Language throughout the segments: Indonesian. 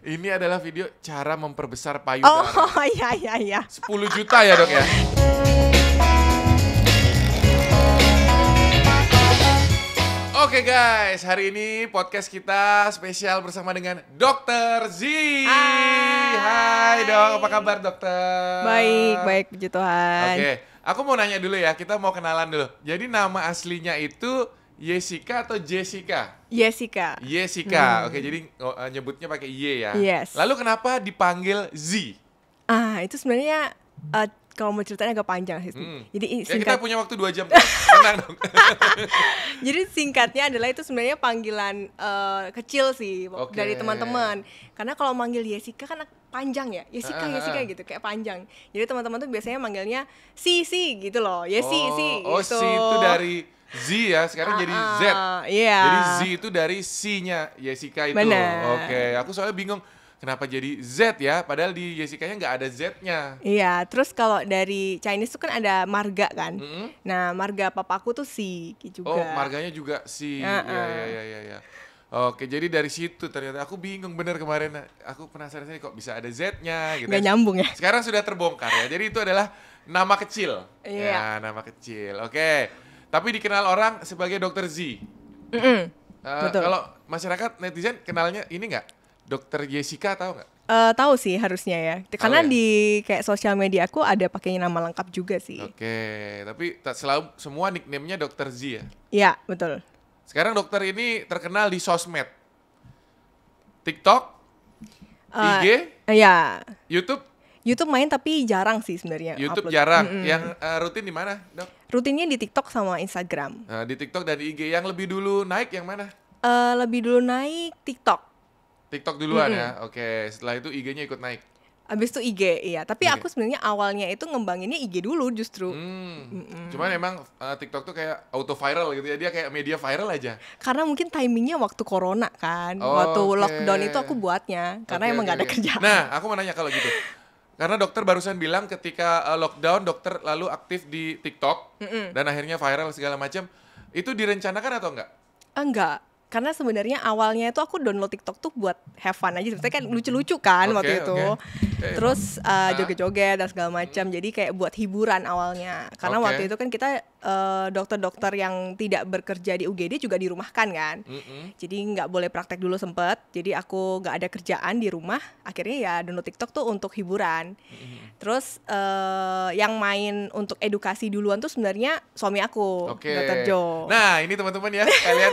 Ini adalah video cara memperbesar Oh, payudara. iya. 10 juta ya, Dok ya? Oke guys, hari ini podcast kita spesial bersama dengan Dr. Z. Hai Dok, apa kabar Dokter? Baik, puji Tuhan. Oke, aku mau nanya dulu ya, kita mau kenalan dulu. Jadi nama aslinya itu Yessica atau Jessica? Jessica. Oke, jadi nyebutnya pakai Y ya. Yes. Lalu kenapa dipanggil Z? Itu sebenarnya kalau mau ceritanya agak panjang sih. Jadi Ya kita singkat. punya waktu 2 jam. Tenang dong. Jadi singkatnya adalah itu sebenarnya panggilan kecil sih Oke. dari teman-teman. Karena kalau manggil Jessica kan panjang ya. Jessica gitu kayak panjang. Jadi teman-teman tuh biasanya manggilnya si gitu loh. Si Oh, gitu. C itu dari Z ya, sekarang jadi Z. Iya. Jadi Z itu dari C-nya Jessica itu. Benar. Oke, aku soalnya bingung kenapa jadi Z ya, padahal di Jessica-nya nggak ada Z-nya. Iya, terus kalau dari Chinese tuh kan ada marga kan. Mm-mm. Nah, marga papaku tuh si juga. Oh, marganya juga C. Ya. Oke, jadi dari situ ternyata aku bingung bener kemarin. Aku penasaran sih kok bisa ada Z-nya gitu. Nggak nyambung ya. Sekarang sudah terbongkar ya. Jadi itu adalah nama kecil. Ya, Iya. nama kecil. Oke. Tapi dikenal orang sebagai Dr. Z. Betul. Kalau masyarakat netizen kenalnya ini nggak? Dr. Jessica tahu nggak? Tahu sih harusnya ya. Karena ya? di kayak sosial media aku ada pakainya nama lengkap juga sih. Oke, tapi tak selalu semua nickname-nya Dr. Z ya. Iya, betul. Sekarang dokter ini terkenal di sosmed. TikTok, IG, Iya. YouTube main tapi jarang sih sebenarnya. YouTube upload. jarang. Yang rutin di mana, Dok? Rutinnya di TikTok sama Instagram. Nah, di TikTok dan di IG yang lebih dulu naik yang mana? Lebih dulu naik TikTok. TikTok duluan ya. Oke, setelah itu IG-nya ikut naik. Abis itu IG, iya. Tapi IG. aku sebenarnya awalnya itu ngembanginnya IG dulu justru. Cuman emang TikTok tuh kayak auto viral gitu ya. Dia kayak media viral aja. Karena mungkin timingnya waktu corona kan. Oh, waktu oke. lockdown itu aku buatnya. Karena emang gak ada kerjaan. Nah, aku mau nanya kalau gitu. Karena dokter barusan bilang ketika lockdown dokter lalu aktif di TikTok dan akhirnya viral segala macam. Itu direncanakan atau enggak? Enggak. Karena sebenarnya awalnya itu aku download TikTok tuh buat have fun aja. Sebenarnya kan lucu-lucu kan Oke, waktu itu. oke. Terus joget-joget dan segala macam. Jadi kayak buat hiburan awalnya. Karena Oke. waktu itu kan kita dokter-dokter yang tidak bekerja di UGD juga dirumahkan kan. Jadi nggak boleh praktek dulu sempet. Jadi aku nggak ada kerjaan di rumah. Akhirnya ya download TikTok tuh untuk hiburan. Terus yang main untuk edukasi duluan tuh sebenarnya suami aku, Oke. Dr. Jo. Nah, ini teman-teman ya, kalian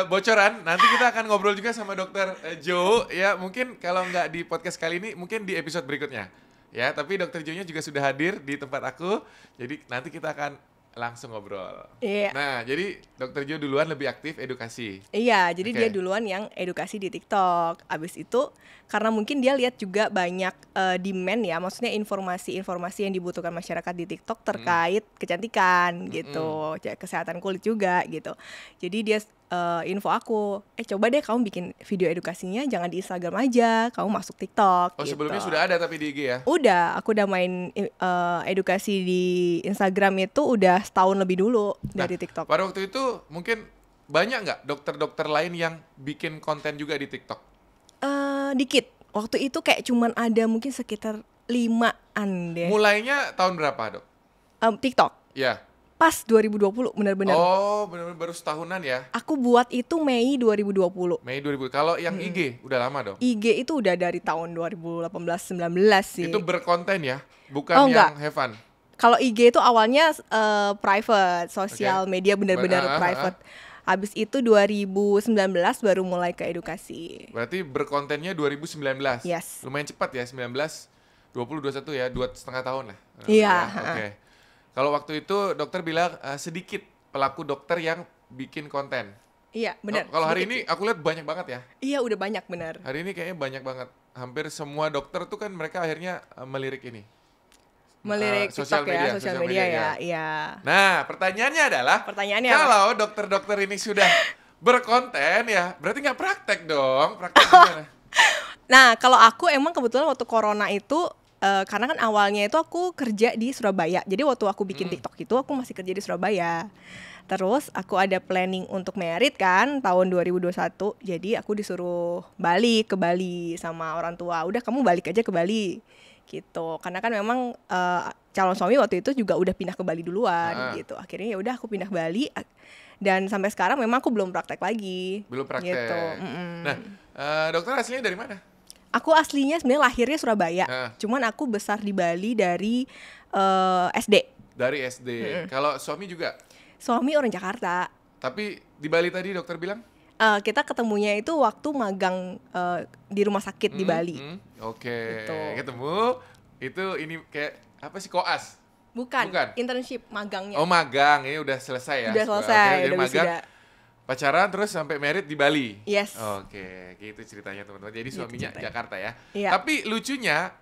bocoran. Nanti kita akan ngobrol juga sama Dokter Jo. Ya, mungkin kalau nggak di podcast kali ini, mungkin di episode berikutnya. Ya, tapi Dokter Jo-nya juga sudah hadir di tempat aku. Jadi nanti kita akan langsung ngobrol. Iya. Nah, jadi Dokter Jo duluan lebih aktif edukasi. Iya, jadi Oke. dia duluan yang edukasi di TikTok. Abis itu karena mungkin dia lihat juga banyak demand ya, maksudnya informasi-informasi yang dibutuhkan masyarakat di TikTok terkait kecantikan gitu, kesehatan kulit juga gitu. Jadi dia info aku, coba deh kamu bikin video edukasinya jangan di Instagram aja, kamu masuk TikTok. Oh, gitu. sebelumnya sudah ada tapi di IG ya? Udah, aku udah main edukasi di Instagram itu udah setahun lebih dulu dari TikTok. Pada waktu itu mungkin banyak nggak dokter-dokter lain yang bikin konten juga di TikTok? Dikit. Waktu itu kayak cuman ada mungkin sekitar 5-an deh. Mulainya tahun berapa, Dok? TikTok. Ya. Pas 2020 benar-benar. Oh, benar-benar baru setahunan ya. Aku buat itu Mei 2020. Mei 2000. Kalau yang IG udah lama dong. IG itu udah dari tahun 2018-19 sih. Itu berkonten ya, bukan Oh, yang enggak. have fun. Kalau IG itu awalnya private, sosial media benar-benar private. Habis itu 2019 baru mulai ke edukasi. Berarti berkontennya 2019. Yes. Lumayan cepat ya, 19, 20, 21 ya, 2,5 tahun lah. Iya. Oke. Kalau waktu itu dokter bilang sedikit pelaku dokter yang bikin konten. Iya, benar. Kalau hari sedikit ini aku lihat banyak banget ya. Iya, udah banyak benar. Hari ini kayaknya banyak banget. Hampir semua dokter tuh kan mereka akhirnya melirik ini. Melirik Sosial TikTok ya, media, sosial sosial media ya. media. Iya. Nah, pertanyaannya adalah, Pertanyaannya apa? kalau dokter-dokter ini sudah berkonten ya, berarti nggak praktek dong? Praktek gimana? Nah, kalau aku emang kebetulan waktu corona itu karena kan awalnya itu aku kerja di Surabaya. Jadi waktu aku bikin TikTok itu aku masih kerja di Surabaya. Terus aku ada planning untuk merit kan tahun 2021. Jadi aku disuruh balik ke Bali sama orang tua. Udah kamu balik aja ke Bali gitu. Karena kan memang calon suami waktu itu juga udah pindah ke Bali duluan gitu. Akhirnya ya udah aku pindah ke Bali dan sampai sekarang memang aku belum praktek lagi. Belum praktek. Gitu. Nah, dokter aslinya dari mana? Aku aslinya sebenarnya lahirnya Surabaya. Cuman aku besar di Bali dari SD. Dari SD. Kalau suami juga? Suami orang Jakarta. Tapi di Bali tadi dokter bilang? Kita ketemunya itu waktu magang di rumah sakit di Bali. Oke. Gitu. Ketemu, itu ini kayak apa sih, koas? Bukan, internship magangnya. Oh magang, ini udah selesai ya? Udah selesai, jadi udah magang, wisuda. pacaran terus sampai merit di Bali? Yes. Oke, gitu ceritanya teman-teman. Jadi Gitu suaminya ceritanya. Jakarta ya? Iya. Tapi lucunya,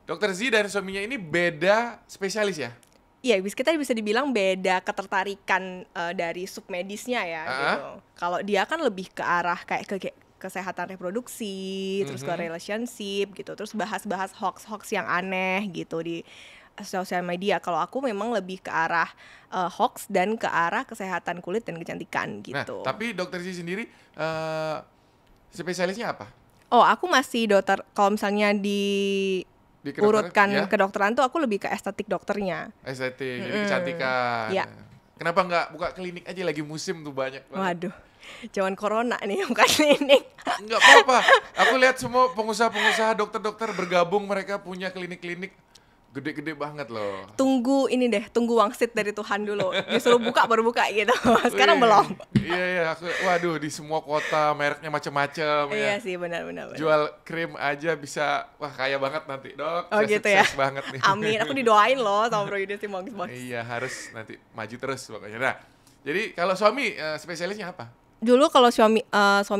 Dokter Z dan suaminya ini beda spesialis ya? Iya, kita bisa dibilang beda ketertarikan dari submedisnya ya gitu. Kalau dia kan lebih ke arah kayak ke kesehatan reproduksi, terus ke relationship gitu, terus bahas-bahas hoax-hoax yang aneh gitu di sosial media. Kalau aku memang lebih ke arah hoax dan ke arah kesehatan kulit dan kecantikan gitu. Nah, tapi Dokter Z sendiri spesialisnya apa? Oh, aku masih dokter. Kalau misalnya urutkan ya? kedokteran tuh aku lebih ke estetik dokternya. Estetik, jadi kecantikan. Iya. Kenapa nggak buka klinik aja, lagi musim tuh banyak banget. Waduh, cuman corona nih bukan klinik. Nggak apa-apa. Aku lihat semua pengusaha-pengusaha dokter-dokter bergabung, mereka punya klinik-klinik gede-gede banget loh. Tunggu wangsit dari Tuhan dulu. Disuruh buka baru buka gitu. Sekarang belum. Iya, waduh, di semua kota mereknya macam-macam ya. Iya sih, benar. Jual krim aja bisa, wah kaya banget nanti, Dok. Oh Bisa gitu ya. sukses banget nih. Amin, aku didoain loh sama Bro Yudis sih, bagus. Iya, harus nanti maju terus pokoknya. Nah, jadi kalau suami spesialisnya apa? Dulu kalau suami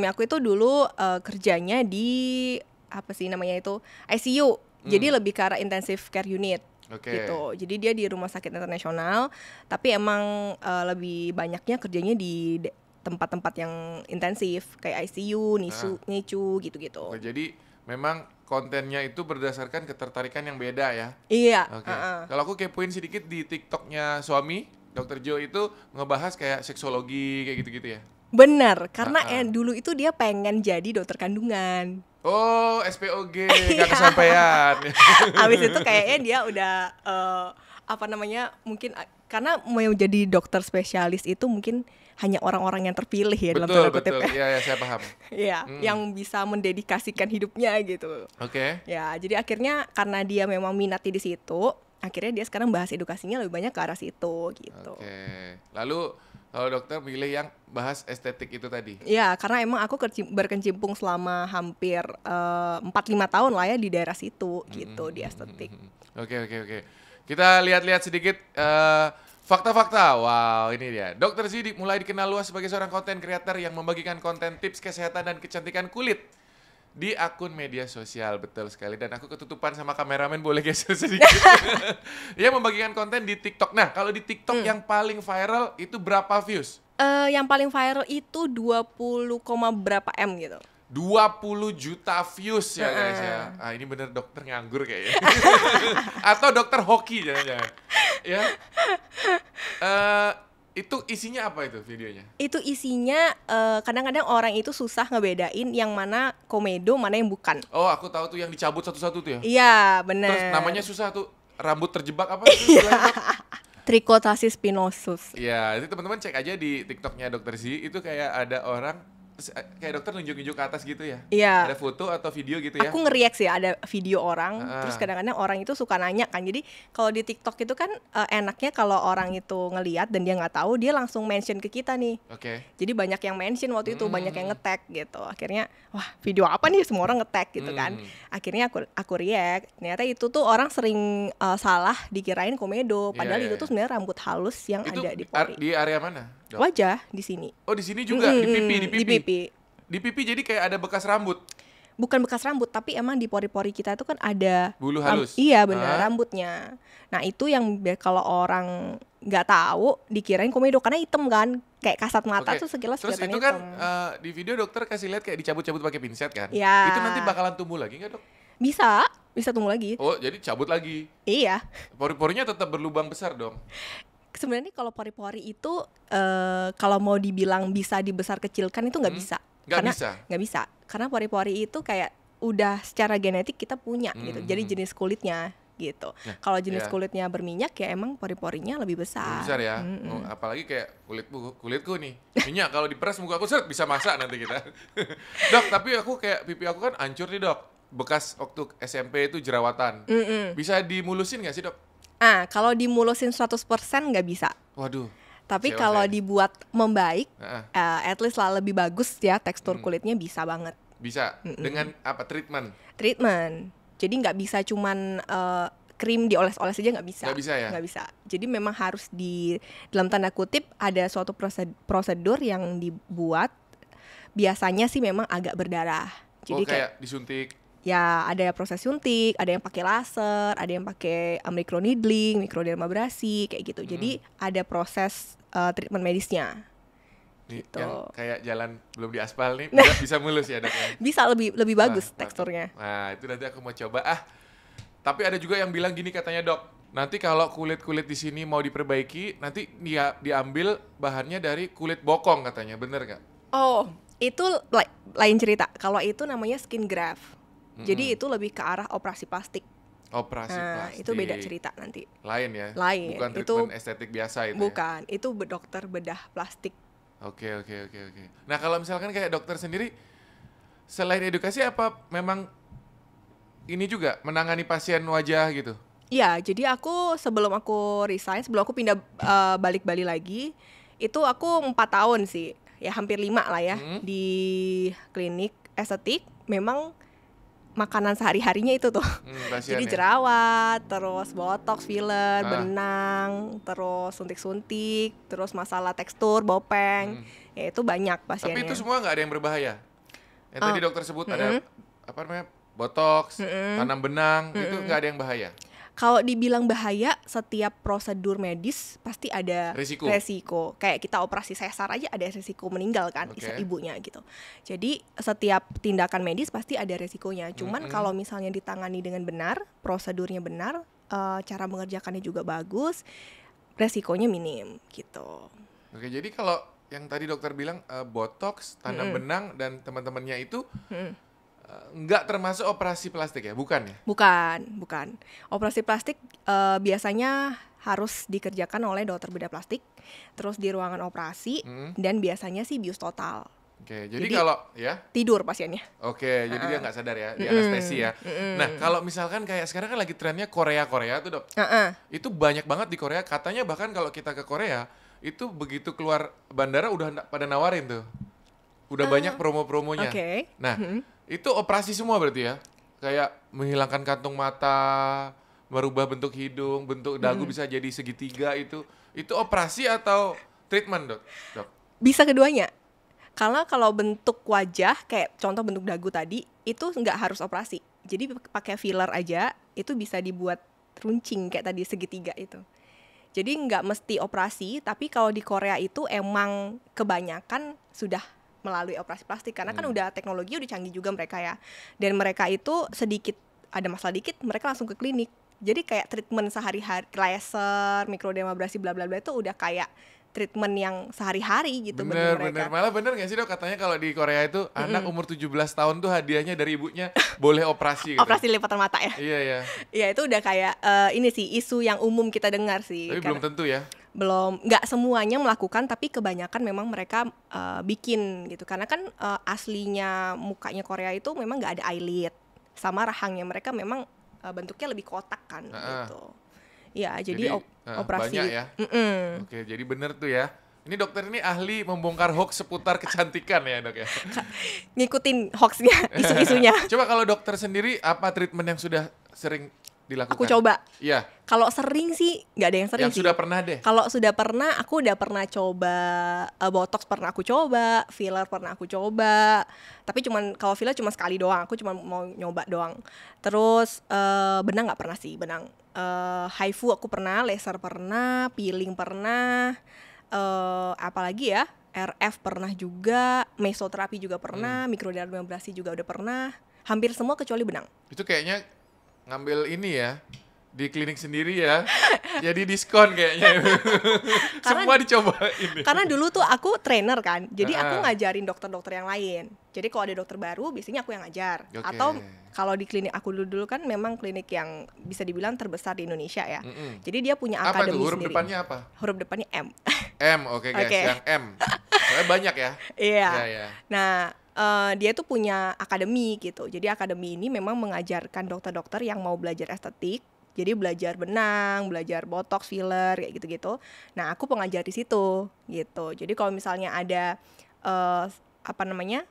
aku itu dulu kerjanya di apa sih namanya itu ICU. Jadi lebih ke arah intensive care unit gitu. Jadi dia di rumah sakit internasional, tapi emang lebih banyaknya kerjanya di tempat-tempat yang intensif kayak ICU, NICU gitu-gitu. Oh, jadi memang kontennya itu berdasarkan ketertarikan yang beda ya? Iya. Kalau aku kepoin sedikit di TikToknya suami, Dr. Joe itu ngebahas kayak seksologi kayak gitu-gitu ya? Benar, karena dulu itu dia pengen jadi dokter kandungan. Oh, SPOG, gak kesampaian. Abis itu kayaknya dia udah mungkin karena mau jadi dokter spesialis itu mungkin hanya orang-orang yang terpilih ya dalam tanda kutip. Betul, iya saya paham. Iya, yang bisa mendedikasikan hidupnya gitu. Oke. Ya, jadi akhirnya karena dia memang minati di situ, akhirnya dia sekarang bahas edukasinya lebih banyak ke arah situ gitu. Oke. Lalu kalau dokter milih yang bahas estetik itu tadi? Iya, karena emang aku berkecimpung selama hampir 4-5 tahun lah ya di daerah situ gitu, di estetik. Oke. Kita lihat-lihat sedikit fakta-fakta. Wow, ini dia. Dr. Z mulai dikenal luas sebagai seorang konten creator yang membagikan konten tips kesehatan dan kecantikan kulit di akun media sosial. Betul sekali. Dan aku ketutupan sama kameramen, boleh geser sedikit. Dia membagikan konten di TikTok. Nah, kalau di TikTok yang paling viral itu berapa views? Yang paling viral itu 20, berapa M gitu. 20 juta views ya guys ya. Ini bener dokter nganggur kayaknya. Atau dokter hoki jangan-jangan. Ya. Itu isinya apa itu videonya? Itu isinya kadang-kadang orang itu susah ngebedain yang mana komedo, mana yang bukan. Oh, aku tahu tuh yang dicabut satu-satu tuh ya. Iya, bener. Terus namanya susah tuh, rambut terjebak apa itu? Trichotasis spinosus. Iya, itu teman-teman cek aja di TikToknya Dr. Z. Itu kayak ada orang terus kayak dokter nunjuk-nunjuk ke atas gitu ya? Iya. Ada foto atau video gitu ya? Aku ngeriak sih ada video orang, terus kadang-kadang orang itu suka nanya kan. Jadi kalau di TikTok itu kan enaknya kalau orang itu ngelihat dan dia nggak tahu, dia langsung mention ke kita nih. Oke. Jadi banyak yang mention waktu itu, banyak yang nge-tag gitu. Akhirnya, wah video apa nih, semua orang nge-tag gitu kan. Akhirnya aku react. Ternyata itu tuh orang sering salah dikirain komedo, padahal itu tuh sebenarnya rambut halus yang itu ada di pori. di area mana, Dok? Wajah di sini. Oh, di sini juga, di pipi. Di pipi. Di pipi jadi kayak ada bekas rambut. Bukan bekas rambut, tapi emang di pori-pori kita itu kan ada bulu halus. Iya benar, rambutnya. Nah itu yang kalau orang nggak tahu dikirain komedo karena hitam kan, kayak kasat mata tuh sekilas terus kelihatan itu kan hitam. di video dokter kasih lihat kayak dicabut-cabut pakai pinset kan? Iya. Itu nanti bakalan tumbuh lagi nggak, Dok? Bisa tumbuh lagi. Oh, jadi cabut lagi. Iya. Pori-porinya tetap berlubang besar dong. Sebenarnya kalau pori-pori itu kalau mau dibilang bisa dibesar kecilkan itu nggak bisa. Nggak bisa. Karena pori-pori itu kayak udah secara genetik kita punya gitu. Jadi jenis kulitnya gitu. Kalau jenis kulitnya berminyak ya emang pori-porinya lebih besar. Lebih besar ya. Apalagi kayak kulitku nih. Minyak kalau diperas muka aku bisa masak nanti kita. Dok, tapi aku kayak pipi aku kan hancur nih, Dok. Bekas waktu SMP itu jerawatan. Bisa dimulusin nggak sih, Dok? Kalau dimulusin 100% nggak bisa. Waduh. Tapi kalau dibuat membaik, at least lah lebih bagus ya tekstur kulitnya bisa banget. Bisa. Dengan apa? Treatment. Jadi nggak bisa cuman krim dioles-oles aja, nggak bisa. Nggak bisa ya? Nggak bisa. Jadi memang harus dalam tanda kutip ada suatu prosedur yang dibuat. Biasanya sih memang agak berdarah. Jadi kayak disuntik. Ya, ada proses suntik, ada yang pakai laser, ada yang pakai microneedling, microdermabrasi kayak gitu. Jadi ada proses treatment medisnya. Nih, gitu. Yang kayak jalan belum diaspal nih, bisa mulus ya, Dok ya? Bisa lebih bagus teksturnya. Nah, itu nanti aku mau coba. Tapi ada juga yang bilang gini katanya, Dok. Nanti kalau kulit-kulit di sini mau diperbaiki, nanti dia diambil bahannya dari kulit bokong katanya. Bener nggak? Oh, itu lain cerita. Kalau itu namanya skin graft. Jadi itu lebih ke arah operasi plastik. Plastik. Itu beda cerita nanti. Lain ya? Lain. Bukan treatment estetik biasa itu. Bukan, ya? Itu dokter bedah plastik. Oke. Nah, kalau misalkan kayak dokter sendiri, selain edukasi apa memang ini juga menangani pasien wajah gitu? Iya, jadi sebelum aku resign, sebelum aku pindah balik Bali lagi, itu aku 4 tahun sih, ya hampir 5 lah ya, di klinik estetik. Memang makanan sehari-harinya itu tuh. Jadi jerawat, terus botox, filler, benang, terus suntik-suntik, terus masalah tekstur, bopeng. Ya itu banyak pasiennya. Tapi itu semua nggak ada yang berbahaya? Yang tadi dokter sebut ada apa namanya? Botox, tanam benang, itu nggak ada yang bahaya? Kalau dibilang bahaya, setiap prosedur medis pasti ada resiko. Kayak kita operasi sesar aja ada resiko meninggal kan, ibunya gitu. Jadi setiap tindakan medis pasti ada resikonya. Cuman kalau misalnya ditangani dengan benar, prosedurnya benar, cara mengerjakannya juga bagus, resikonya minim gitu. Oke, jadi kalau yang tadi dokter bilang botox, tanam benang dan teman-temannya itu nggak termasuk operasi plastik ya? Bukan ya? Bukan. Operasi plastik biasanya harus dikerjakan oleh dokter bedah plastik, terus di ruangan operasi, dan biasanya sih bius total. Oke, jadi kalau ya? Tidur pasiennya. Oke, jadi dia nggak sadar ya, di anestesi ya. Nah, kalau misalkan kayak sekarang kan lagi trennya Korea tuh, Dok. Itu banyak banget di Korea, katanya bahkan kalau kita ke Korea, itu begitu keluar bandara udah pada nawarin tuh. Udah banyak promo-promonya. Nah, itu operasi semua berarti ya? Kayak menghilangkan kantung mata, merubah bentuk hidung, bentuk dagu bisa jadi segitiga itu. Itu operasi atau treatment, Dok? Bisa keduanya. Karena kalau bentuk wajah, kayak contoh bentuk dagu tadi, itu nggak harus operasi. Jadi pakai filler aja, itu bisa dibuat runcing kayak tadi segitiga itu. Jadi nggak mesti operasi, tapi kalau di Korea itu emang kebanyakan sudah melalui operasi plastik karena kan udah teknologi udah canggih juga mereka ya, dan mereka itu sedikit ada masalah dikit mereka langsung ke klinik. Jadi kayak treatment sehari-hari, laser, microdermabrasi bla bla bla itu udah kayak treatment yang sehari-hari gitu bagi mereka. Malah bener gak sih, Dok, katanya kalau di Korea itu anak umur 17 tahun tuh hadiahnya dari ibunya boleh operasi gitu. Operasi lipatan mata ya? Iya. Iya, itu udah kayak ini sih isu yang umum kita dengar sih. Tapi belum tentu ya? Belum, nggak semuanya melakukan, tapi kebanyakan memang mereka bikin gitu. Karena kan aslinya mukanya Korea itu memang nggak ada eyelid, sama rahangnya mereka memang bentuknya lebih kotak kan gitu. Ya, jadi operasi. Banyak ya? Oke, jadi bener tuh ya. Ini dokter ini ahli membongkar hoax seputar kecantikan ya, Dok ya? Ngikutin hoaxnya, isu-isunya. Coba kalau dokter sendiri, apa treatment yang sudah sering dilakukan? Aku coba. Iya. Kalau sering sih nggak ada yang sering. Yang sih. Sudah pernah deh. Kalau sudah pernah, aku udah pernah coba botox, pernah aku coba, filler pernah aku coba. Tapi kalau filler cuma sekali doang. Aku cuma mau nyoba doang. Terus benang nggak pernah sih, benang. HIFU aku pernah, laser pernah, peeling pernah. Apalagi ya? RF pernah juga, mesoterapi juga pernah, microdermabrasi juga udah pernah. Hampir semua kecuali benang. Itu kayaknya ngambil ini ya, di klinik sendiri ya. Jadi diskon kayaknya. Semua dicobain. Karena dulu tuh aku trainer kan, jadi aku Ah. ngajarin dokter-dokter yang lain. Jadi kalau ada dokter baru, biasanya aku yang ngajar. Oke. Atau kalau di klinik aku dulu kan memang klinik yang bisa dibilang terbesar di Indonesia ya. Jadi dia punya Apa tuh akademi huruf sendiri. depannya apa? Huruf depannya M. M, oke guys, Oke. yang M. Soalnya banyak ya. Iya. Iya. Nah, dia tuh punya akademi gitu. Jadi akademi ini memang mengajarkan dokter-dokter yang mau belajar estetik. Jadi belajar benang, belajar botox, filler kayak gitu-gitu. Nah, aku pengajar di situ gitu. Jadi kalau misalnya ada apa namanya?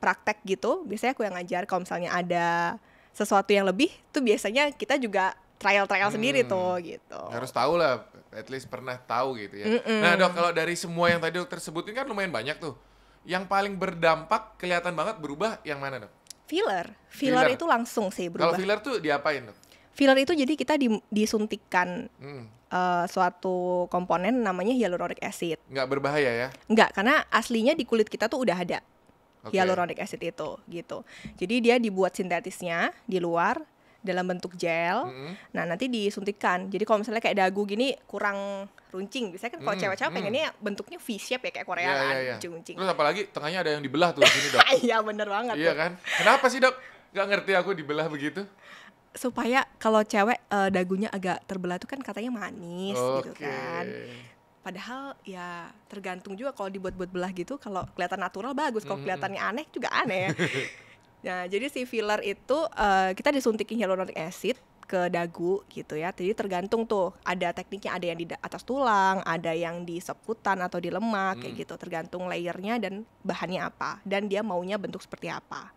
Praktek gitu, biasanya aku yang ngajar. Kalau misalnya ada sesuatu yang lebih, tuh biasanya kita juga trial sendiri tuh gitu. Harus tahu lah, at least pernah tahu gitu ya. Nah dok, kalau dari semua yang tadi dokter sebutin kan lumayan banyak tuh. Yang paling berdampak, kelihatan banget berubah yang mana dok? Filler Filler. itu langsung sih Kalau berubah. filler tuh diapain dok? Filler itu jadi kita disuntikkan suatu komponen namanya hyaluronic acid. Nggak berbahaya ya? Enggak, karena aslinya di kulit kita tuh udah ada Oke. hyaluronic acid itu gitu. Jadi dia dibuat sintetisnya di luar dalam bentuk gel. Nah, nanti disuntikkan. Jadi kalau misalnya kayak dagu gini kurang runcing, biasanya kan kalau cewek-cewek pengennya bentuknya V shape ya kayak Korea kan, Iya. runcing. Terus apalagi tengahnya ada yang dibelah tuh di sini dok. Iya, bener banget. Iya tuh. kan? Kenapa sih dok? Nggak ngerti aku dibelah begitu. Supaya kalau cewek dagunya agak terbelah tuh kan katanya manis gitu Oke. kan. Padahal ya tergantung juga kalau dibuat-buat belah gitu, kalau kelihatan natural bagus, kalau kelihatannya aneh juga aneh. Nah, jadi si filler itu kita disuntikin hyaluronic acid ke dagu gitu ya. Jadi tergantung tuh, ada tekniknya, ada yang di atas tulang, ada yang di subkutan atau di lemak kayak gitu, tergantung layernya dan bahannya apa dan dia maunya bentuk seperti apa.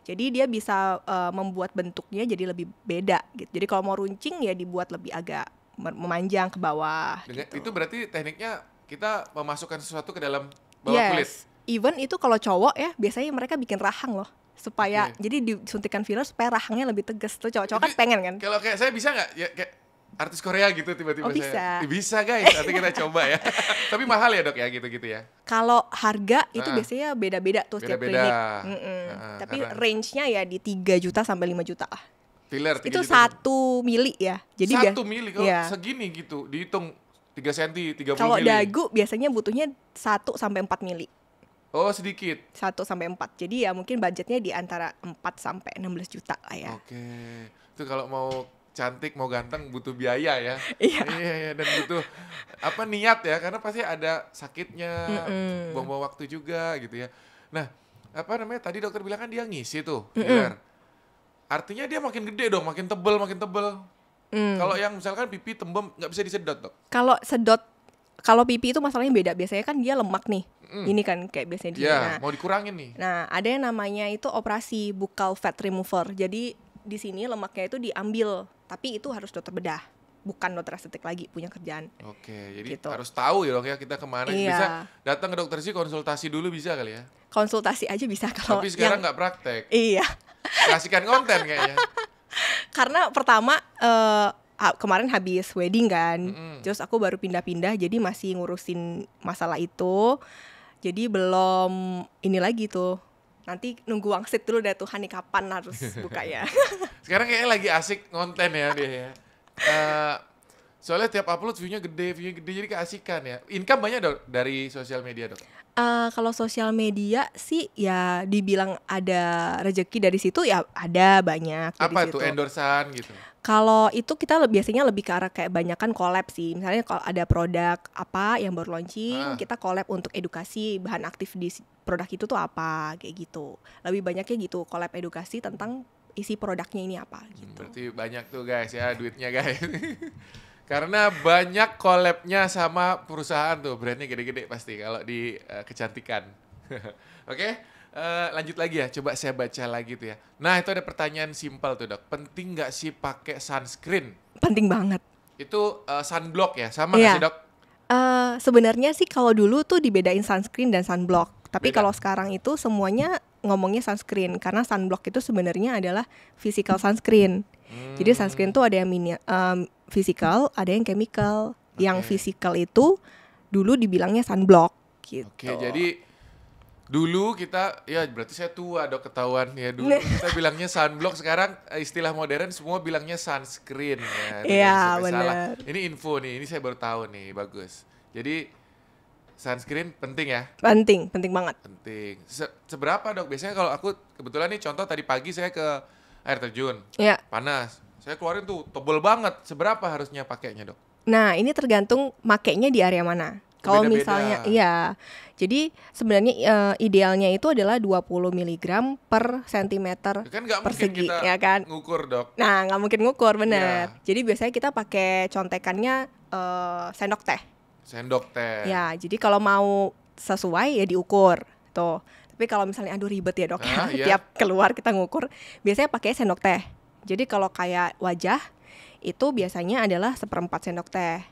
Jadi dia bisa membuat bentuknya jadi lebih beda gitu. Jadi kalau mau runcing ya dibuat lebih agak memanjang ke bawah gitu. Itu berarti tekniknya kita memasukkan sesuatu ke dalam bawah kulit. Even itu kalau cowok ya biasanya mereka bikin rahang loh supaya jadi disuntikan filler supaya rahangnya lebih tegas tuh. Cowok-cowok kan pengen kan. Kalau kayak saya bisa nggak ya kayak artis Korea gitu tiba-tiba Oh, saya. bisa. Bisa guys, nanti kita coba ya. Tapi mahal ya dok ya gitu-gitu ya. Kalau harga itu biasanya beda-beda tuh setiap Beda-beda. klinik. Tapi Karena range-nya ya di 3 juta sampai 5 juta lah. filler Itu 3 juta. 1 mili ya. Jadi 1 mili kalau iya. segini gitu, dihitung 3 cm, 30 Kalau mili. dagu biasanya butuhnya 1 sampai 4 mili. Oh sedikit. 1 sampai 4. Jadi ya mungkin budgetnya di antara 4 sampai 16 juta lah ya. Oke. Itu kalau mau cantik, mau ganteng butuh biaya ya. Iya. Dan butuh apa niat ya, karena pasti ada sakitnya, buang-buang waktu juga gitu ya. Nah, apa namanya? Tadi dokter bilang kan dia ngisi tuh filler. Artinya dia makin gede dong, makin tebel. Kalau yang misalkan pipi tembem nggak bisa disedot dok. Kalau pipi itu masalahnya beda. Biasanya kan dia lemak nih. Ini kan kayak biasanya dia. Iya, mau dikurangin nih. Nah, ada yang namanya itu operasi buccal fat remover. Jadi di sini lemaknya itu diambil, tapi itu harus dokter bedah, bukan dokter estetik lagi punya kerjaan. Oke, jadi Gitu. harus tahu ya dok ya kita kemana. Iya. Bisa datang ke dokter sih, konsultasi dulu bisa kali ya. Konsultasi aja bisa kalau Tapi sekarang yang- nggak praktek. Iya. Kasihkan konten kayaknya. Karena pertama kemarin habis wedding kan, terus aku baru pindah-pindah, jadi masih ngurusin masalah itu. Jadi belum ini lagi tuh. Nanti nunggu wangsit dulu deh Tuhan nih kapan harus bukanya. Sekarang kayaknya lagi asik konten ya dia ya. Soalnya tiap upload view-nya gede, jadi keasikan ya. Income banyak dok dari sosial media dok? Kalau sosial media sih ya dibilang ada rezeki dari situ ya ada banyak dari Apa situ. tuh endorsan gitu? Kalau itu kita biasanya lebih ke arah kayak banyakan collab sih. Misalnya kalau ada produk apa yang baru launching, kita collab untuk edukasi bahan aktif di produk itu tuh apa, kayak gitu. Lebih banyaknya gitu, collab edukasi tentang isi produknya ini apa gitu. Berarti banyak tuh guys ya duitnya guys. Karena banyak collab-nya sama perusahaan tuh, brandnya gede-gede pasti kalau di kecantikan. Oke. Lanjut lagi ya, coba saya baca lagi tuh ya. Nah itu ada pertanyaan simpel tuh dok, penting nggak sih pakai sunscreen? Penting banget. Itu sunblock ya, sama Iya. nggak sih dok? Sebenarnya sih kalau dulu tuh dibedain sunscreen dan sunblock. Tapi Beda. kalau sekarang itu semuanya ngomongnya sunscreen, karena sunblock itu sebenarnya adalah physical sunscreen. Jadi sunscreen tuh ada yang physical, ada yang chemical. Yang physical itu dulu dibilangnya sunblock gitu. Oke, jadi Dulu kita, ya berarti saya tua dok ketahuan ya. Dulu kita bilangnya sunblock, sekarang istilah modern semua bilangnya sunscreen ya. Iya, Sampai salah. benar. Ini info nih, ini saya baru tahu nih, bagus. Jadi sunscreen penting ya? Penting banget. Penting. Seberapa dok? Biasanya kalau aku kebetulan nih contoh tadi pagi saya ke air terjun, Ya. panas. Saya keluarin tuh tebel banget. Seberapa harusnya pakainya dok? Nah, ini tergantung makainya di area mana. Kalau Beda-beda. misalnya, iya. Jadi sebenarnya idealnya itu adalah 20 mg per sentimeter Kan nggak mungkin persegi, kita ya kan? ngukur dok. Nah, nggak mungkin ngukur, bener. Iya. Jadi biasanya kita pakai contekannya sendok teh. Sendok teh. Ya, jadi kalau mau sesuai ya diukur. Tuh. Tapi kalau misalnya aduh ribet ya dok, Iya. tiap keluar kita ngukur, biasanya pakai sendok teh. Jadi kalau kayak wajah itu biasanya adalah 1/4 sendok teh.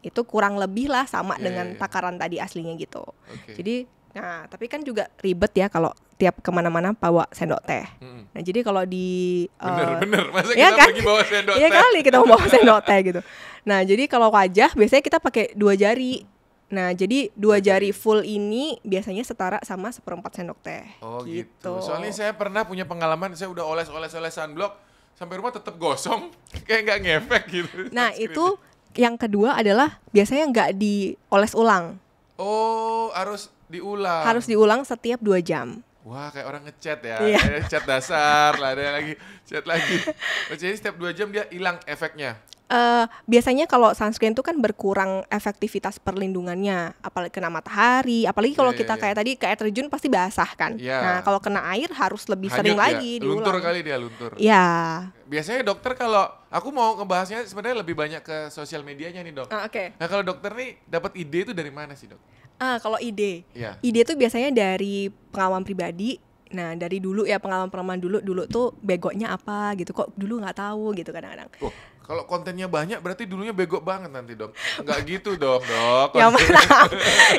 Itu kurang lebih lah sama Iya, dengan iya. takaran tadi aslinya gitu. Oke. Jadi, nah tapi kan juga ribet ya kalau tiap kemana-mana bawa sendok teh. Mm-mm. Nah jadi kalau di Bener. Masa ya kita kan? pergi bawa sendok Iya teh? kali kita mau bawa sendok teh gitu. Nah jadi kalau wajah biasanya kita pakai 2 jari. Nah jadi 2 jari full ini biasanya setara sama 1/4 sendok teh. Oh gitu. Soalnya saya pernah punya pengalaman, saya udah oles sunblock, sampai rumah tetap gosong, kayak nggak ngefek gitu. Nah sunscreen-nya. itu yang kedua adalah biasanya nggak dioles ulang. Oh, harus diulang. Harus diulang setiap 2 jam. Wah, kayak orang ngechat ya. Iya. Kayak chat dasar lah, ada lagi chat lagi. Oh, jadi setiap 2 jam dia hilang efeknya. Biasanya kalau sunscreen itu kan berkurang efektivitas perlindungannya, apalagi kena matahari, apalagi kalau Iya, kita iya. kayak tadi ke air terjun pasti basah kan. Iya. Nah kalau kena air harus lebih Hanyut sering ya? lagi Luntur diulang. kali dia, luntur. Iya. Biasanya dokter kalau, aku mau ngebahasnya sebenarnya lebih banyak ke sosial medianya nih dok. Oke. Nah kalau dokter nih dapat ide itu dari mana sih dok? Kalau ide Iya. itu biasanya dari pengalaman pribadi. Nah dari dulu ya pengalaman dulu tuh begonya apa gitu, kok dulu nggak tahu gitu kadang-kadang. Oh, kalau kontennya banyak berarti dulunya bego banget nanti dok. Enggak gitu dok.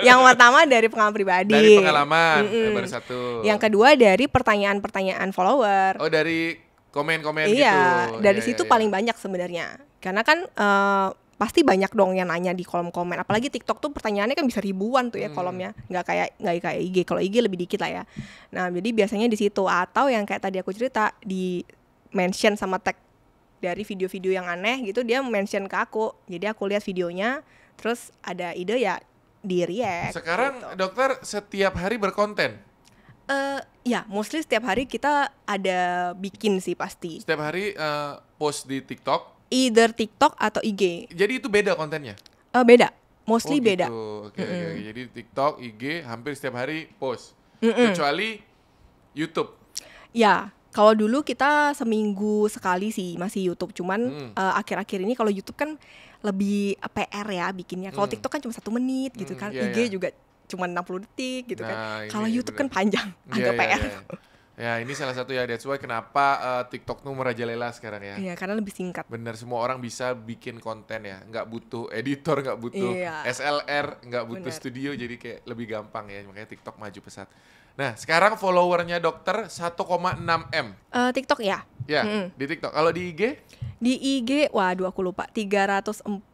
Yang pertama dari pengalaman pribadi. Dari pengalaman, baru satu. Yang kedua dari pertanyaan-pertanyaan follower. Oh dari komen-komen gitu. Iya, dari Iya, situ iya, paling banyak sebenarnya. Karena kan pasti banyak dong yang nanya di kolom komen. Apalagi TikTok tuh pertanyaannya kan bisa ribuan tuh ya kolomnya. Nggak kayak IG. Kalau IG lebih dikit lah ya. Nah, jadi biasanya di situ atau yang kayak tadi aku cerita di mention sama tag dari video-video yang aneh gitu, dia mention ke aku. Jadi aku lihat videonya, terus ada ide ya di react. Sekarang gitu. dokter setiap hari berkonten. Ya, mostly setiap hari kita ada bikin sih pasti. Setiap hari post di TikTok. Either TikTok atau IG. Jadi itu beda kontennya? Beda, mostly gitu. beda. Oke. Jadi TikTok, IG hampir setiap hari post. Kecuali YouTube. Ya, kalau dulu kita seminggu sekali sih masih YouTube. Cuman akhir-akhir ini kalau YouTube kan lebih PR ya bikinnya. Kalau TikTok kan cuma 1 menit gitu kan. Iya, IG iya. juga cuma 60 detik gitu Nah, kan. ini Kalau YouTube bener. kan panjang, Iya, agak iya, PR. iya. Ya ini salah satu ya, that's why kenapa TikTok tuh merajalela sekarang ya. Iya, karena lebih singkat. Bener, semua orang bisa bikin konten ya. Nggak butuh editor, nggak butuh Iya. SLR, nggak butuh Bener. studio. Jadi kayak lebih gampang ya. Makanya TikTok maju pesat. Nah sekarang followernya dokter 1,6 M. TikTok ya. Ya di TikTok. Kalau di IG? Di IG, waduh aku lupa, 340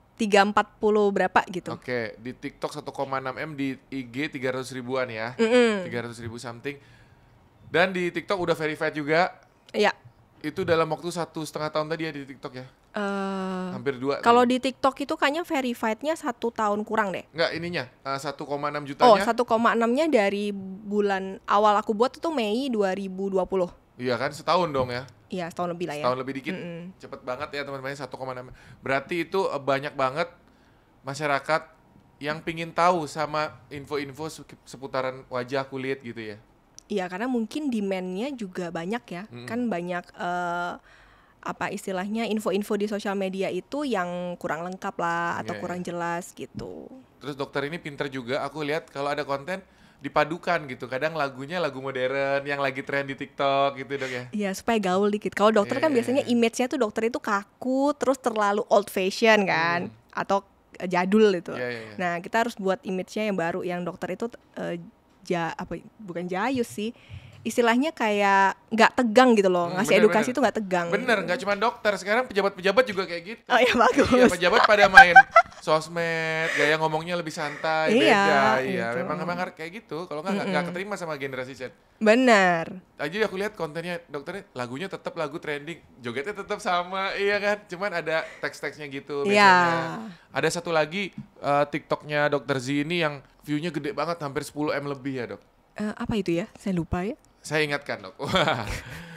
berapa gitu. Oke, di TikTok 1,6 M, di IG 300 ribuan ya. 300 ribu something. Dan di TikTok udah verified juga. Iya. Itu dalam waktu 1,5 tahun tadi ya di TikTok ya. Hampir 2. Kalau di TikTok itu kayaknya verified-nya 1 tahun kurang deh. Enggak, ininya 1,6 Oh, jutanya. 1,6-nya dari bulan awal aku buat itu Mei 2020. Iya kan, setahun dong ya. Iya, setahun lebih lah ya. Setahun lebih dikit. Cepet banget ya teman-teman, 1,6. Berarti itu banyak banget masyarakat yang pingin tahu sama info-info seputaran wajah, kulit gitu ya. Iya, karena mungkin demand-nya juga banyak ya. Kan banyak apa istilahnya info-info di sosial media itu yang kurang lengkap lah atau Iya, kurang jelas gitu. Terus dokter ini pinter juga, aku lihat kalau ada konten dipadukan gitu. Kadang lagunya lagu modern yang lagi tren di TikTok gitu dok ya. Iya, supaya gaul dikit. Kalau dokter kan Iya. biasanya image-nya tuh dokter itu kaku, terus terlalu old fashion kan, atau jadul gitu. Iya, iya, iya. Nah, kita harus buat image-nya yang baru, yang dokter itu bukan jayus sih. istilahnya kayak nggak tegang gitu loh, ngasih Bener, edukasi bener. itu nggak tegang. Bener, nggak cuma dokter, sekarang pejabat-pejabat juga kayak gitu. Oh ya bagus. Iya, pejabat pada main sosmed, gaya ngomongnya lebih santai, Iya, beda. Iya, gitu. memang harus kayak gitu. Kalau nggak keterima sama generasi Z. Benar. Aja aku lihat kontennya dokternya, lagunya tetap lagu trending, jogetnya tetap sama, iya kan? Cuman ada teks-teksnya gitu Iya. biasanya. Ada satu lagi TikToknya Dokter Z ini yang view-nya gede banget, hampir 10M lebih ya dok. Apa itu ya? Saya lupa ya. Saya ingatkan dok. Wah,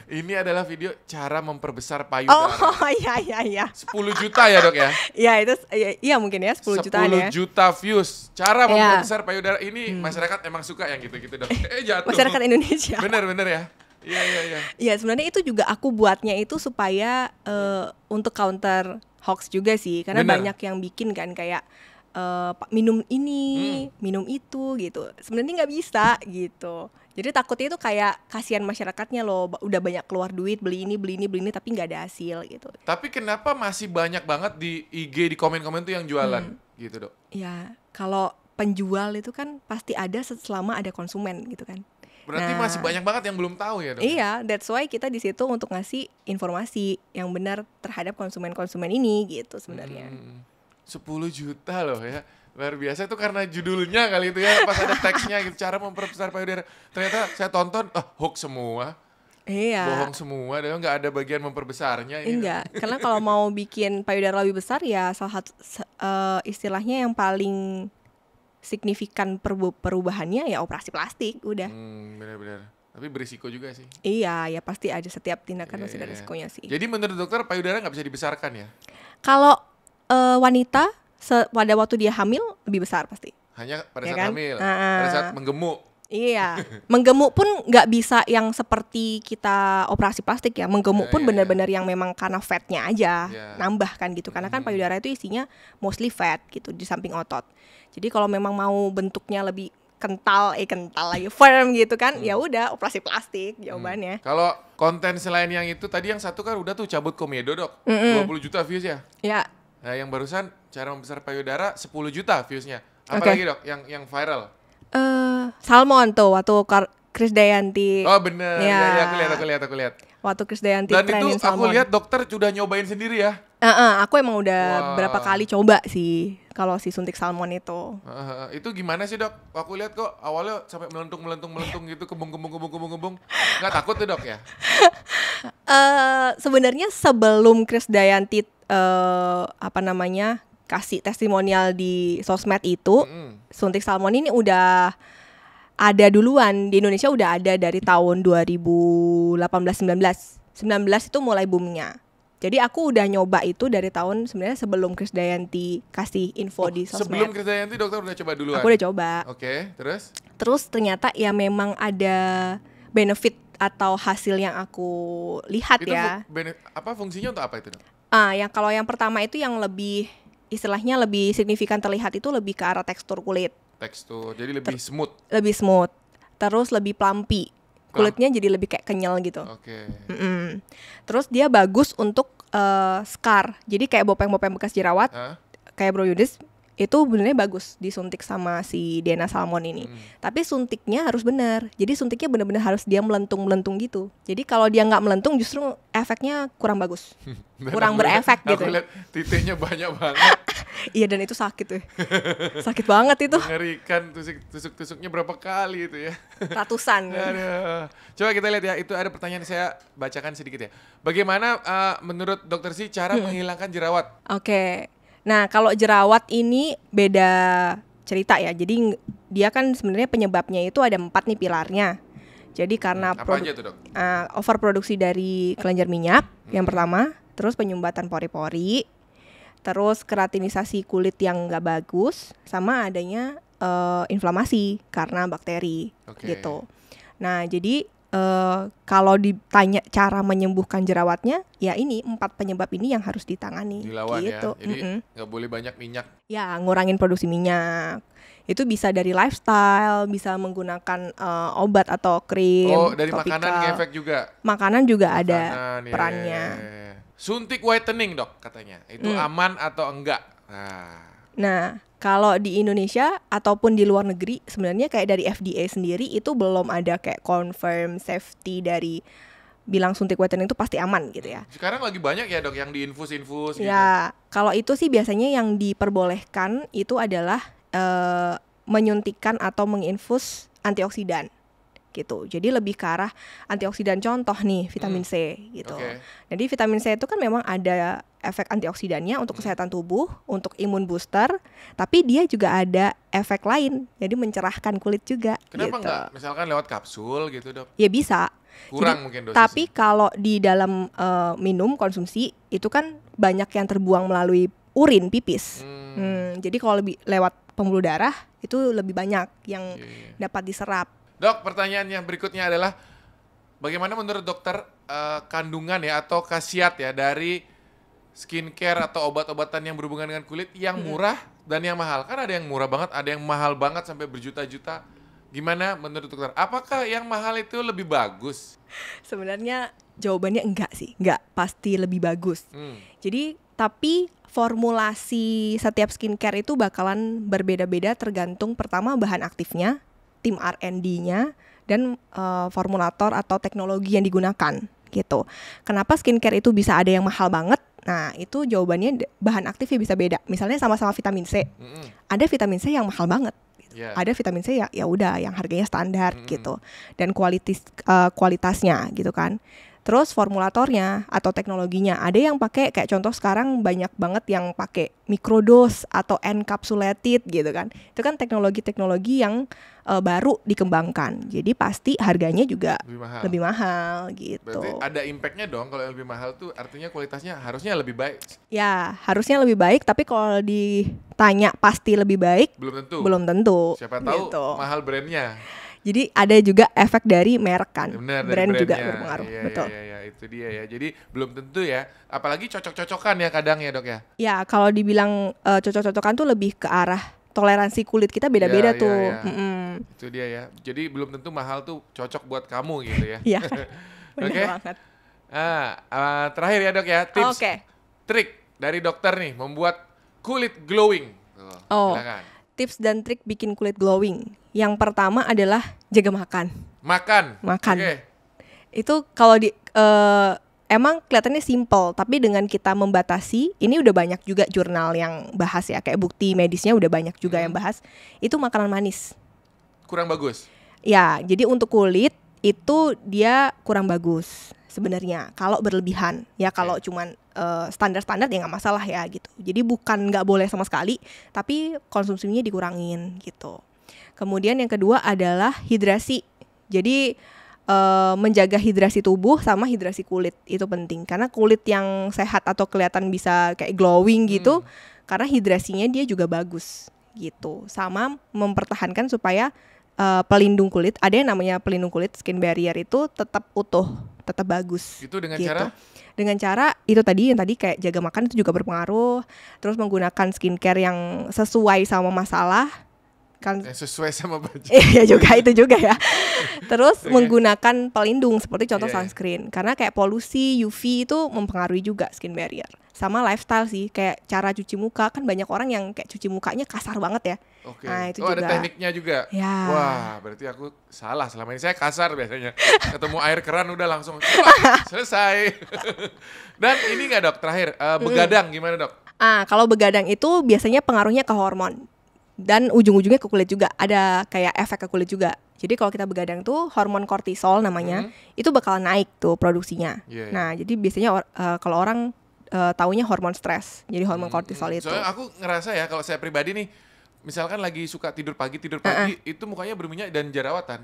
ini adalah video cara memperbesar payudara. Oh iya. 10 juta ya dok ya? Iya itu iya mungkin ya 10 jutaan ya. 10 juta views. Cara Iya. memperbesar payudara ini masyarakat emang suka yang gitu-gitu dok. Jatuh. Masyarakat Indonesia. Bener ya? Iya. Iya sebenarnya itu juga aku buatnya itu supaya untuk counter hoax juga sih, karena Bener. banyak yang bikin kan kayak minum ini, minum itu gitu. Sebenarnya nggak bisa gitu. Jadi takutnya itu kayak kasihan masyarakatnya loh, udah banyak keluar duit beli ini tapi nggak ada hasil gitu. Tapi kenapa masih banyak banget di IG, di komen-komen tuh yang jualan gitu dok? Ya kalau penjual itu kan pasti ada selama ada konsumen gitu kan. Berarti Nah, masih banyak banget yang belum tahu ya dok? Iya, that's why kita di situ untuk ngasih informasi yang benar terhadap konsumen-konsumen ini gitu sebenarnya. 10 juta loh ya. Luar biasa itu karena judulnya kali itu ya, pas ada teksnya gitu, cara memperbesar payudara. Ternyata saya tonton, hoax semua, Iya. bohong semua, dan nggak ada bagian memperbesarnya ini. Enggak, karena kalau mau bikin payudara lebih besar ya salah satu istilahnya yang paling signifikan perubahannya ya operasi plastik udah. Benar-benar. Tapi berisiko juga sih. Iya, ya pasti ada, setiap tindakan pasti ada Iya. risikonya sih. Jadi menurut dokter payudara nggak bisa dibesarkan ya? Kalau wanita pada waktu dia hamil lebih besar pasti. Hanya pada Ya saat kan? hamil, Ah. pada saat menggemuk. Iya, menggemuk pun nggak bisa yang seperti kita operasi plastik ya. Menggemuk pun Iya. benar-benar yang memang karena fatnya aja Iya. nambah kan gitu. Karena kan payudara itu isinya mostly fat gitu di samping otot. Jadi kalau memang mau bentuknya lebih kental lagi firm gitu kan, ya udah operasi plastik jawabannya. Kalau konten selain yang itu tadi yang satu kan udah tuh cabut komedo dok, 20 juta views ya. Ya, Nah yang barusan cara membesar payudara 10 juta viewsnya. Apa Oke. lagi dok yang viral? Salmon tuh waktu Krisdayanti. Oh bener, Ya. ya, aku lihat. Waktu Krisdayanti Dan trending itu aku salmon. lihat dokter sudah nyobain sendiri ya. Aku emang udah Wah. berapa kali coba sih kalau si suntik salmon itu. Itu gimana sih dok? Aku lihat kok awalnya sampai melentung gitu, kembung. Nggak takut tuh dok ya? Sebenarnya sebelum Krisdayanti kasih testimonial di sosmed itu, suntik salmon ini udah ada duluan di Indonesia, udah ada dari tahun 2018-19 itu mulai boomnya. Jadi aku udah nyoba itu dari tahun sebenarnya sebelum Krisdayanti kasih info di sosmed. Sebelum Krisdayanti dokter udah coba duluan? Aku udah coba. Oke, terus? Terus ternyata ya memang ada benefit atau hasil yang aku lihat Itu ya. fungsinya untuk apa itu dok? Yang kalau yang pertama itu yang lebih istilahnya lebih signifikan terlihat itu lebih ke arah tekstur kulit, Tekstur, jadi lebih smooth. lebih smooth, terus lebih plumpy, kulitnya jadi lebih kayak kenyal gitu. Oke. Terus dia bagus untuk scar, jadi kayak bopeng-bopeng bekas jerawat, Hah? kayak Broyudis itu benernya bagus disuntik sama si Dena Salmon ini. Tapi suntiknya harus benar. Jadi suntiknya benar-benar harus dia melentung gitu. Jadi kalau dia nggak melentung justru efeknya kurang bagus. Kurang berefek gitu. Aku lihat titiknya banyak banget. Iya dan itu sakit tuh. Sakit banget itu. Mengerikan, tusuk-tusuknya berapa kali itu ya. Ratusan. Aduh. Coba kita lihat ya, itu ada pertanyaan saya bacakan sedikit ya. Bagaimana menurut dokter sih cara menghilangkan jerawat? Oke. Nah, kalau jerawat ini beda cerita ya. Jadi dia kan sebenarnya penyebabnya itu ada 4 nih pilarnya. Jadi karena Apa aja tuh dok? overproduksi dari kelenjar minyak yang pertama, terus penyumbatan pori-pori, terus keratinisasi kulit yang nggak bagus, sama adanya inflamasi karena bakteri Oke. gitu. Nah, jadi kalau ditanya cara menyembuhkan jerawatnya, ya ini 4 penyebab ini yang harus ditangani. Dilawan gitu. ya, jadi nggak boleh banyak minyak. Ya, ngurangin produksi minyak. Itu bisa dari lifestyle, bisa menggunakan obat atau krim. Oh, dari topikal. makanan ngefek juga? Makanan juga ada Makanan, ya, perannya. Suntik whitening dok katanya, itu aman atau enggak? Nah, Kalau di Indonesia ataupun di luar negeri sebenarnya kayak dari FDA sendiri itu belum ada kayak confirm safety dari bilang suntik whitening itu pasti aman gitu ya. Sekarang lagi banyak ya dok yang diinfus-infus gitu. Ya, kalau itu sih biasanya yang diperbolehkan itu adalah menyuntikkan atau menginfus antioksidan gitu. Jadi lebih ke arah antioksidan, contoh nih vitamin C gitu. Oke. Jadi vitamin C itu kan memang ada efek antioksidannya untuk kesehatan tubuh, untuk imun booster, tapi dia juga ada efek lain, jadi mencerahkan kulit juga. Kenapa gitu. nggak misalkan lewat kapsul gitu dok? Ya bisa. Kurang Jadi, mungkin dosisnya. tapi kalau di dalam minum konsumsi itu kan banyak yang terbuang melalui urin, pipis. Jadi kalau lebih lewat pembuluh darah itu lebih banyak yang dapat diserap. Dok, pertanyaan yang berikutnya adalah bagaimana menurut dokter kandungan ya atau khasiat ya dari skincare atau obat-obatan yang berhubungan dengan kulit yang murah dan yang mahal? Kan ada yang murah banget, ada yang mahal banget sampai berjuta-juta. Gimana menurut dokter? Apakah yang mahal itu lebih bagus? Sebenarnya jawabannya enggak sih, enggak pasti lebih bagus. Jadi tapi formulasi setiap skincare itu bakalan berbeda-beda tergantung pertama bahan aktifnya, tim R&D-nya, dan formulator atau teknologi yang digunakan gitu. Kenapa skincare itu bisa ada yang mahal banget? Nah itu jawabannya bahan aktifnya bisa beda. Misalnya sama-sama vitamin C, ada vitamin C yang mahal banget. Ada vitamin C ya udah yang harganya standar gitu, dan kualitasnya gitu kan. Terus formulatornya atau teknologinya, ada yang pakai kayak contoh sekarang banyak banget yang pakai microdose atau encapsulated gitu kan. Itu kan teknologi-teknologi yang baru dikembangkan. Jadi pasti harganya juga lebih mahal gitu. Berarti ada impact-nya dong kalau yang lebih mahal tuh artinya kualitasnya harusnya lebih baik. Ya, harusnya lebih baik, tapi kalau ditanya pasti lebih baik, belum tentu. Siapa tahu gitu. mahal brandnya. Jadi ada juga efek dari merek kan. Benar, brand juga berpengaruh. Iya, betul. Iya, itu dia ya. Jadi belum tentu ya. Apalagi cocok-cocokan ya kadang ya dok ya. Ya kalau dibilang cocok-cocokan tuh lebih ke arah toleransi kulit kita beda-beda ya, tuh. Ya. Itu dia ya. Jadi belum tentu mahal tuh cocok buat kamu gitu ya. Iya. Benar banget. Terakhir ya dok ya, tips, trik dari dokter nih membuat kulit glowing. Silakan. Tips dan trik bikin kulit glowing. Yang pertama adalah jaga makan. Makan. Okay. Itu kalau emang kelihatannya simple, tapi dengan kita membatasi, ini udah banyak juga jurnal yang bahas ya, kayak bukti medisnya udah banyak juga yang bahas. Itu makanan manis. Kurang bagus. Ya, jadi untuk kulit itu dia kurang bagus sebenarnya kalau berlebihan. Ya kalau cuman standar-standar ya nggak masalah ya gitu. Jadi bukan nggak boleh sama sekali, tapi konsumsinya dikurangin gitu. Kemudian yang kedua adalah hidrasi. Jadi menjaga hidrasi tubuh sama hidrasi kulit itu penting. Karena kulit yang sehat atau kelihatan bisa kayak glowing gitu, karena hidrasinya dia juga bagus gitu. Sama mempertahankan supaya pelindung kulit, ada yang namanya pelindung kulit, skin barrier itu tetap utuh, tetap bagus. Itu dengan gitu. cara? Dengan cara itu tadi kayak jaga makan itu juga berpengaruh. Terus menggunakan skincare yang sesuai sama masalah kan, sesuai sama baju. Iya juga itu juga ya. Terus menggunakan pelindung seperti contoh sunscreen. Karena kayak polusi UV itu mempengaruhi juga skin barrier. Sama lifestyle sih, kayak cara cuci muka, kan banyak orang yang kayak cuci mukanya kasar banget ya. Nah, itu juga. Ada tekniknya juga. Ya. Wah, berarti aku salah. Selama ini saya kasar biasanya. Ketemu air keran udah langsung selesai. Dan ini nggak dok, terakhir begadang gimana dok? Kalau begadang itu biasanya pengaruhnya ke hormon. Dan ujung-ujungnya ke kulit juga, ada kayak efek ke kulit juga. Jadi kalau kita begadang tuh hormon kortisol namanya, itu bakalan naik tuh produksinya. Nah jadi biasanya kalau orang taunya hormon stres, jadi hormon kortisol itu. Soalnya aku ngerasa ya kalau saya pribadi nih, misalkan lagi suka tidur pagi itu mukanya berminyak dan jerawatan.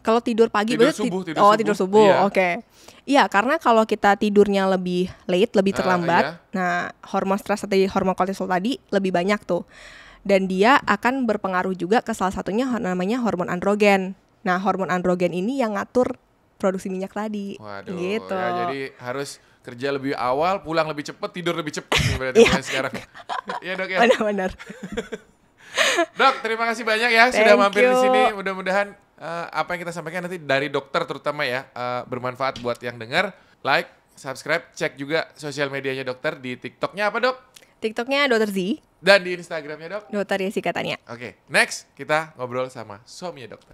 Kalau tidur pagi tidur subuh. Tidur subuh. Oke. Iya, karena kalau kita tidurnya lebih late, lebih terlambat, nah hormon stres atau hormon kortisol tadi lebih banyak tuh. Dan dia akan berpengaruh juga ke salah satunya namanya hormon androgen. Nah, hormon androgen ini yang ngatur produksi minyak tadi. Waduh, gitu. Ya, jadi harus kerja lebih awal, pulang lebih cepat, tidur lebih cepat nih berarti mulai sekarang. Iya dok ya. Benar-benar. Dok, terima kasih banyak ya sudah mampir di sini. Mudah-mudahan apa yang kita sampaikan nanti dari dokter terutama ya bermanfaat buat yang dengar. Like, subscribe, cek juga sosial medianya dokter di TikToknya apa dok? TikToknya Dr. Z, Dan di Instagramnya dok? Dr. Jessica Tania. Oke, next kita ngobrol sama suaminya dokter.